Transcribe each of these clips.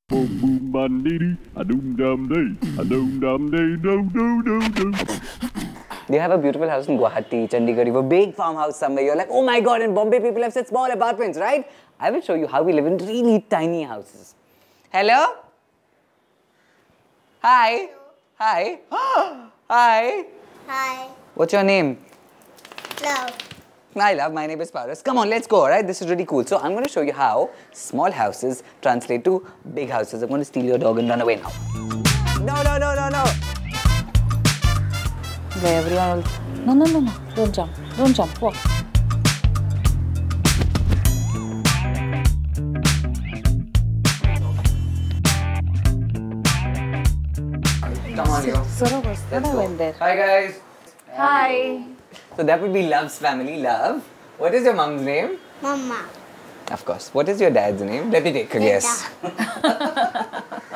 Boom boom bandidi, a doom dum day, a doom dum day, do. They have a beautiful house in Guwahati, Chandigarh, you have a big farmhouse somewhere. You're like, oh my god, in Bombay people have such small apartments, right? I will show you how we live in really tiny houses. Hello? Hi. Hi. Hi. Hi. What's your name? Love. Hi, love. My name is Paras. Come on, let's go, alright? This is really cool. So, I'm going to show you how small houses translate to big houses. I'm going to steal your dog and run away now. No. Okay, everyone will... No. Don't jump. Don't jump. Walk. Come on, Leo. Let's go. Hi, guys. Hi. So, that would be Love's family. Love. What is your mom's name? Mama. Of course. What is your dad's name? Let me take a guess.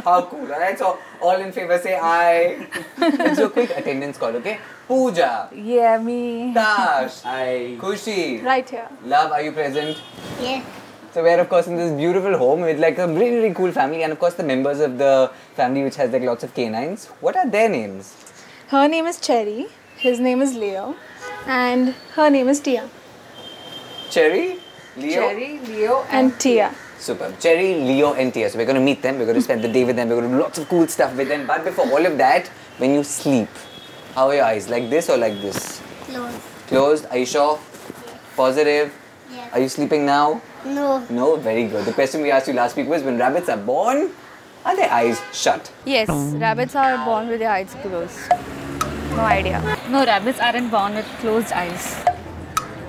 How cool, alright? So, all in favor say aye. Let's do a quick attendance call, okay? Pooja. Yeah, me. Tash. Hi. Kushi. Right here. Love, are you present? Yes. So, we're of course in this beautiful home with like a really cool family and of course the members of the family which has like lots of canines. What are their names? Her name is Cherry, his name is Leo, and her name is Tia. Cherry? Leo? Leo And Tia. Superb. Cherry, Leo and Tia. So we're going to meet them, we're going to spend the day with them, we're going to do lots of cool stuff with them. But before all of that, when you sleep, how are your eyes? Like this or like this? Close. Closed? Are you sure? Yes. Positive? Yes. Are you sleeping now? No. No? Very good. The question we asked you last week was when rabbits are born, are their eyes shut? Yes, rabbits are born with their eyes closed. No idea. No, rabbits aren't born with closed eyes.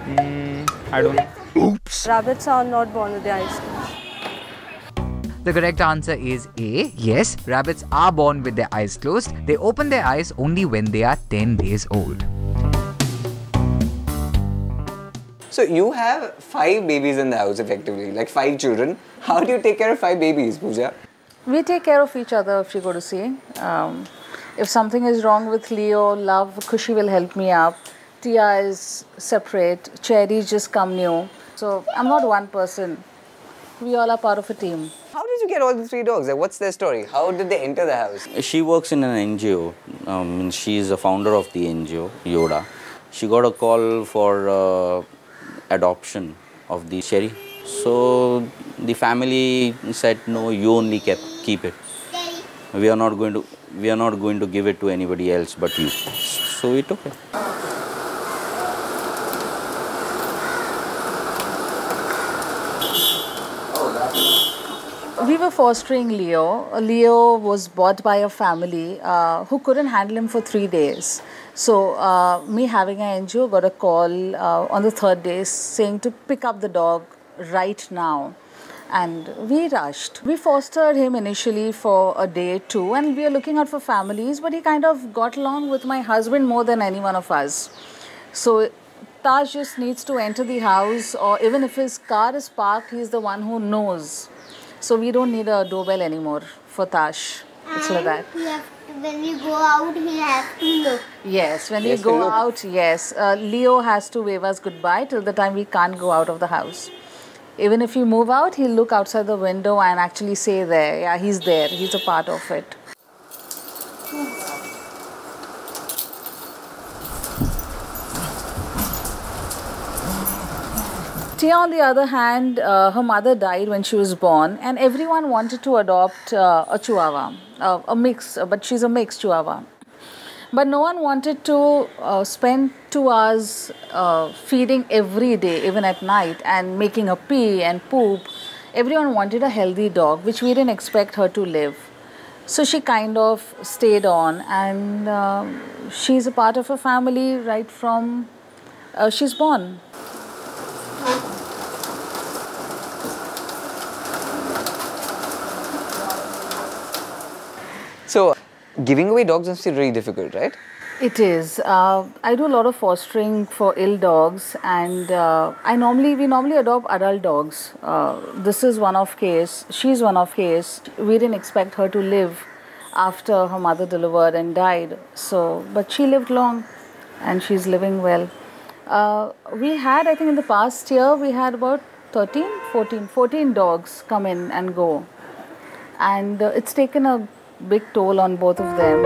I don't know. Oops. Rabbits are not born with their eyes closed. The correct answer is A. Yes, rabbits are born with their eyes closed. They open their eyes only when they are 10 days old. So you have 5 babies in the house effectively, like 5 children. How do you take care of 5 babies, Pooja? We take care of each other if you go to see. If something is wrong with Leo, Love, Kushi will help me up. Tia is separate. Cherry just come new. So I'm not one person. We all are part of a team. How did you get all the 3 dogs? Like, what's their story? How did they enter the house? She works in an NGO. She is a founder of the NGO, Yoda. She got a call for adoption of the Cherry. So the family said, no, you only keep it. We are not going to give it to anybody else but you. So we took it. We were fostering Leo. Leo was bought by a family who couldn't handle him for 3 days. So me having an NGO got a call on the 3rd day saying to pick up the dog right now. And we rushed. We fostered him initially for a day, 2, and we were looking out for families, but he kind of got along with my husband more than any one of us. So Taj just needs to enter the house, or even if his car is parked, he's the one who knows. So we don't need a doorbell anymore for Tash. It's like that. When we go out, he has to look. Yes, when we go out, yes. Leo has to wave us goodbye till the time we can't go out of the house. Even if we move out, he'll look outside the window and actually say there, yeah, he's there. He's a part of it. Tia, on the other hand, her mother died when she was born, and everyone wanted to adopt a Chihuahua, a mix, but she's a mixed Chihuahua. But no one wanted to spend 2 hours feeding every day, even at night, and making her pee and poop. Everyone wanted a healthy dog, which we didn't expect her to live. So she kind of stayed on, and she's a part of a family right from she's born. So, giving away dogs must be really difficult, right? It is. I do a lot of fostering for ill dogs, and we normally adopt adult dogs. This is one of case. She's one of case. We didn't expect her to live after her mother delivered and died. So, but she lived long, and she's living well. We had, I think, in the past year, we had about 14 dogs come in and go. and it's taken a big toll on both of them.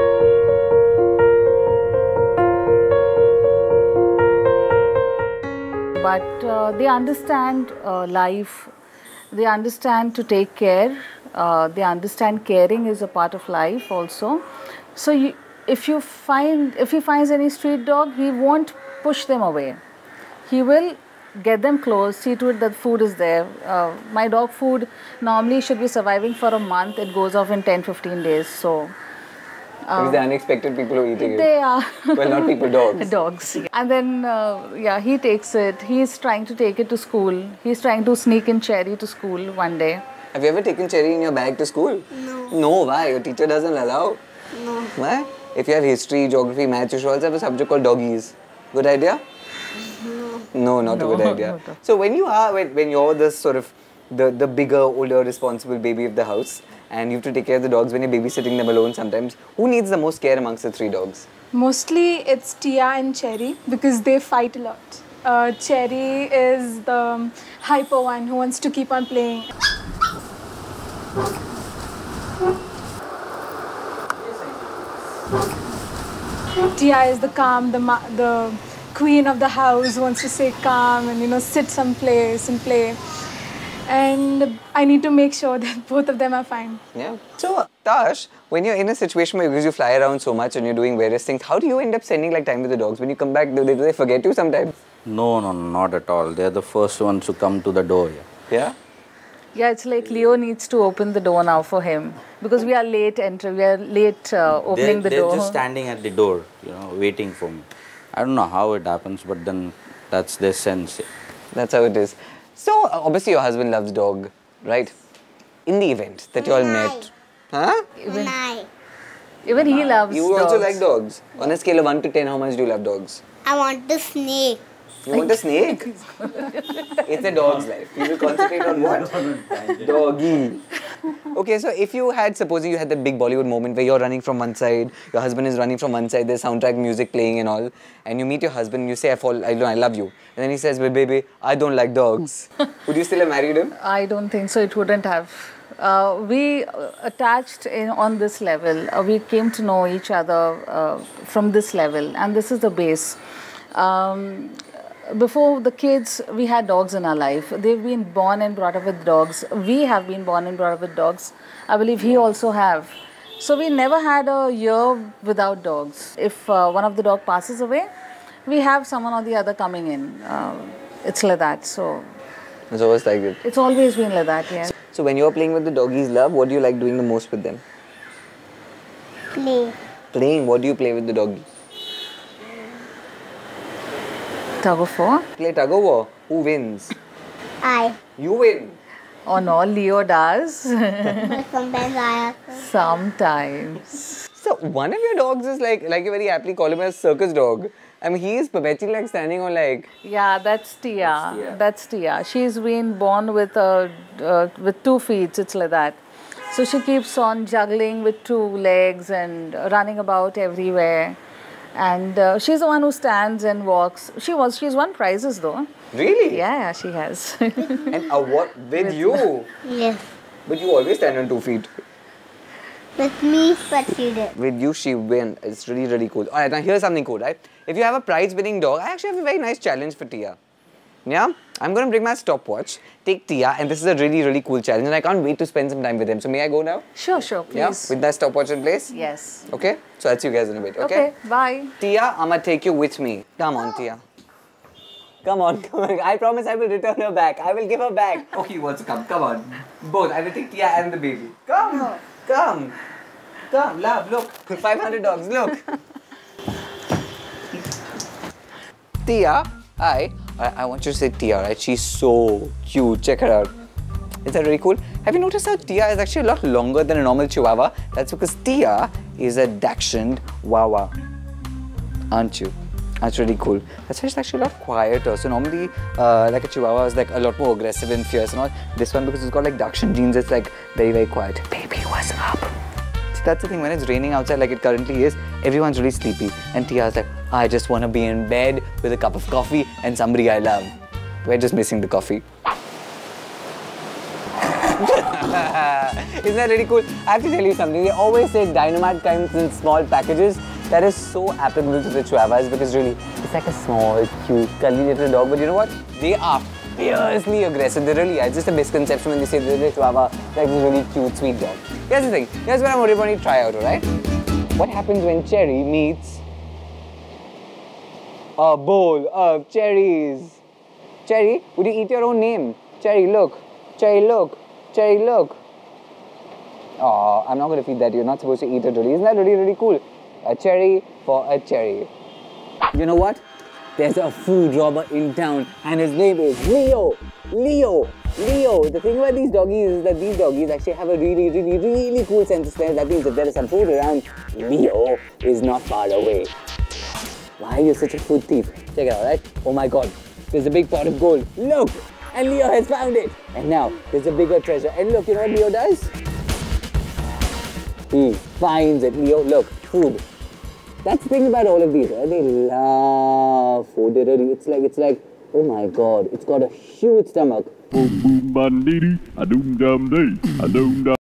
But they understand life, they understand to take care, they understand caring is a part of life also. So if he finds any street dog, he won't push them away. He will get them close, see to it that food is there. My dog food normally should be surviving for a month. It goes off in 10-15 days. So It's the unexpected people who are eating it. they are Well, not people, dogs. dogs. And then yeah, he takes it. He's trying to take it to school. He's trying to sneak in Cherry to school one day. Have you ever taken Cherry in your bag to school? No. No, why? Your teacher doesn't allow? No. Why? If you have history, geography, maths, you should also have a subject called doggies. Good idea? No, not a good idea. So when you're the sort of the bigger, older, responsible baby of the house, and you have to take care of the dogs when you're babysitting them alone sometimes, who needs the most care amongst the 3 dogs? Mostly it's Tia and Cherry because they fight a lot. Cherry is the hyper one who wants to keep on playing. Tia is the calm, the queen of the house who wants to stay calm and sit someplace and play. And I need to make sure that both of them are fine. Yeah. So, Tash, when you're in a situation where because you fly around so much and you're doing various things, how do you end up spending like time with the dogs? When you come back, do they forget you sometimes? No, not at all. They're the first ones to come to the door. Yeah? Yeah, it's like Leo needs to open the door now for him because we are late opening the door. They're just standing at the door, waiting for me. I don't know how it happens, but then that's their sense. That's how it is. So, obviously your husband loves dog, right? In the event that you all met. Huh? Even he loves You dogs. also like dogs? On a scale of 1 to 10, how much do you love dogs? I want the snake. You want a snake? It's a dog's life. You will concentrate on what? Doggy. Okay, so if you had, supposing you had the big Bollywood moment where you're running from one side, your husband is running from one side, there's soundtrack music playing and all, and you meet your husband and you say, I love you. And then he says, well, baby, I don't like dogs. Would you still have married him? I don't think so. It wouldn't have. We attached on this level. We came to know each other from this level, and this is the base. Before the kids, we had dogs in our life. They've been born and brought up with dogs. We have been born and brought up with dogs. I believe he also have. So we never had a year without dogs. If one of the dog passes away, we have someone or the other coming in. It's like that. So It's always like it. it's always been like that, yeah. So when you're playing with the doggies, love, what do you like doing the most with them? Play. Playing, what do you play with the doggy? Tug of war? Play tug of war. Who wins? I. You win. Oh no, Leo does. But sometimes I have to. Sometimes. So one of your dogs is like you very aptly call him a circus dog. I mean, he is perpetually like standing on like... Yeah, that's Tia. That's Tia. She's been born with 2 feet. It's like that. So she keeps on juggling with 2 legs and running about everywhere. And she's the one who stands and walks. She's won prizes though. Really? Yeah, she has. And what? With you? Yes. But you always stand on 2 feet. With me, but she did. With you, she win. It's really, really cool. Alright, now here's something cool, right? If you have a prize-winning dog, I actually have a very nice challenge for Tia. Yeah? I'm going to bring my stopwatch, take Tia, and this is a really, really cool challenge, and I can't wait to spend some time with him. So may I go now? Sure, please. Yeah? With that stopwatch in place? Yes. Okay? So I'll see you guys in a bit, okay? Okay, bye. Tia, I'm gonna take you with me. Come on, Tia. Come on. I promise I will return her back. I will give her back. Okay, you want to come? Come on. Both. I will take Tia and the baby. Come. Come. Come, love, look. 500 dogs, look. Tia, I want you to say Tia, right? She's so cute. Check her out. Is that really cool? Have you noticed how Tia is actually a lot longer than a normal Chihuahua? That's because Tia is a Dachshund Wawa. Aren't you? That's really cool. That's why she's actually a lot quieter. So normally, like a Chihuahua is like a lot more aggressive and fierce and all. This one, because it's got like Dachshund genes, it's like very, very quiet. Baby, what's up? See, that's the thing. When it's raining outside like it currently is, everyone's really sleepy. And Tia's like, I just want to be in bed with a cup of coffee and somebody I love. We're just missing the coffee. Isn't that really cool? I have to tell you something. They always say dynamite comes in small packages. That is so applicable to the Chihuahuas because really, it's like a small, cute, curly little dog. But you know what? They are fiercely aggressive. They really are. It's just a misconception when they say they're a Chihuahua, like this really cute, sweet dog. Here's the thing. Here's what I'm going to try out, alright? What happens when Cherry meets a bowl of cherries? Cherry, would you eat your own name? Cherry, look. Cherry, look. Cherry, look. Oh, I'm not going to feed that. You're not supposed to eat it really. Isn't that really, really cool? A cherry for a cherry. You know what? There's a food robber in town and his name is Leo. Leo. The thing about these doggies is that these doggies actually have a really, really, really cool sense of smell. That means if there is some food around, Leo is not far away. Why are you such a food thief? Check it out, right? Oh my God. There's a big pot of gold. Look! And Leo has found it. And now there's a bigger treasure. And look, you know what Leo does? He finds it. Leo, look, food. That's the thing about all of these, right? They love food. It's like, oh my God, it's got a huge stomach. Boom boom bandidi, a doom dum day, a doom dum.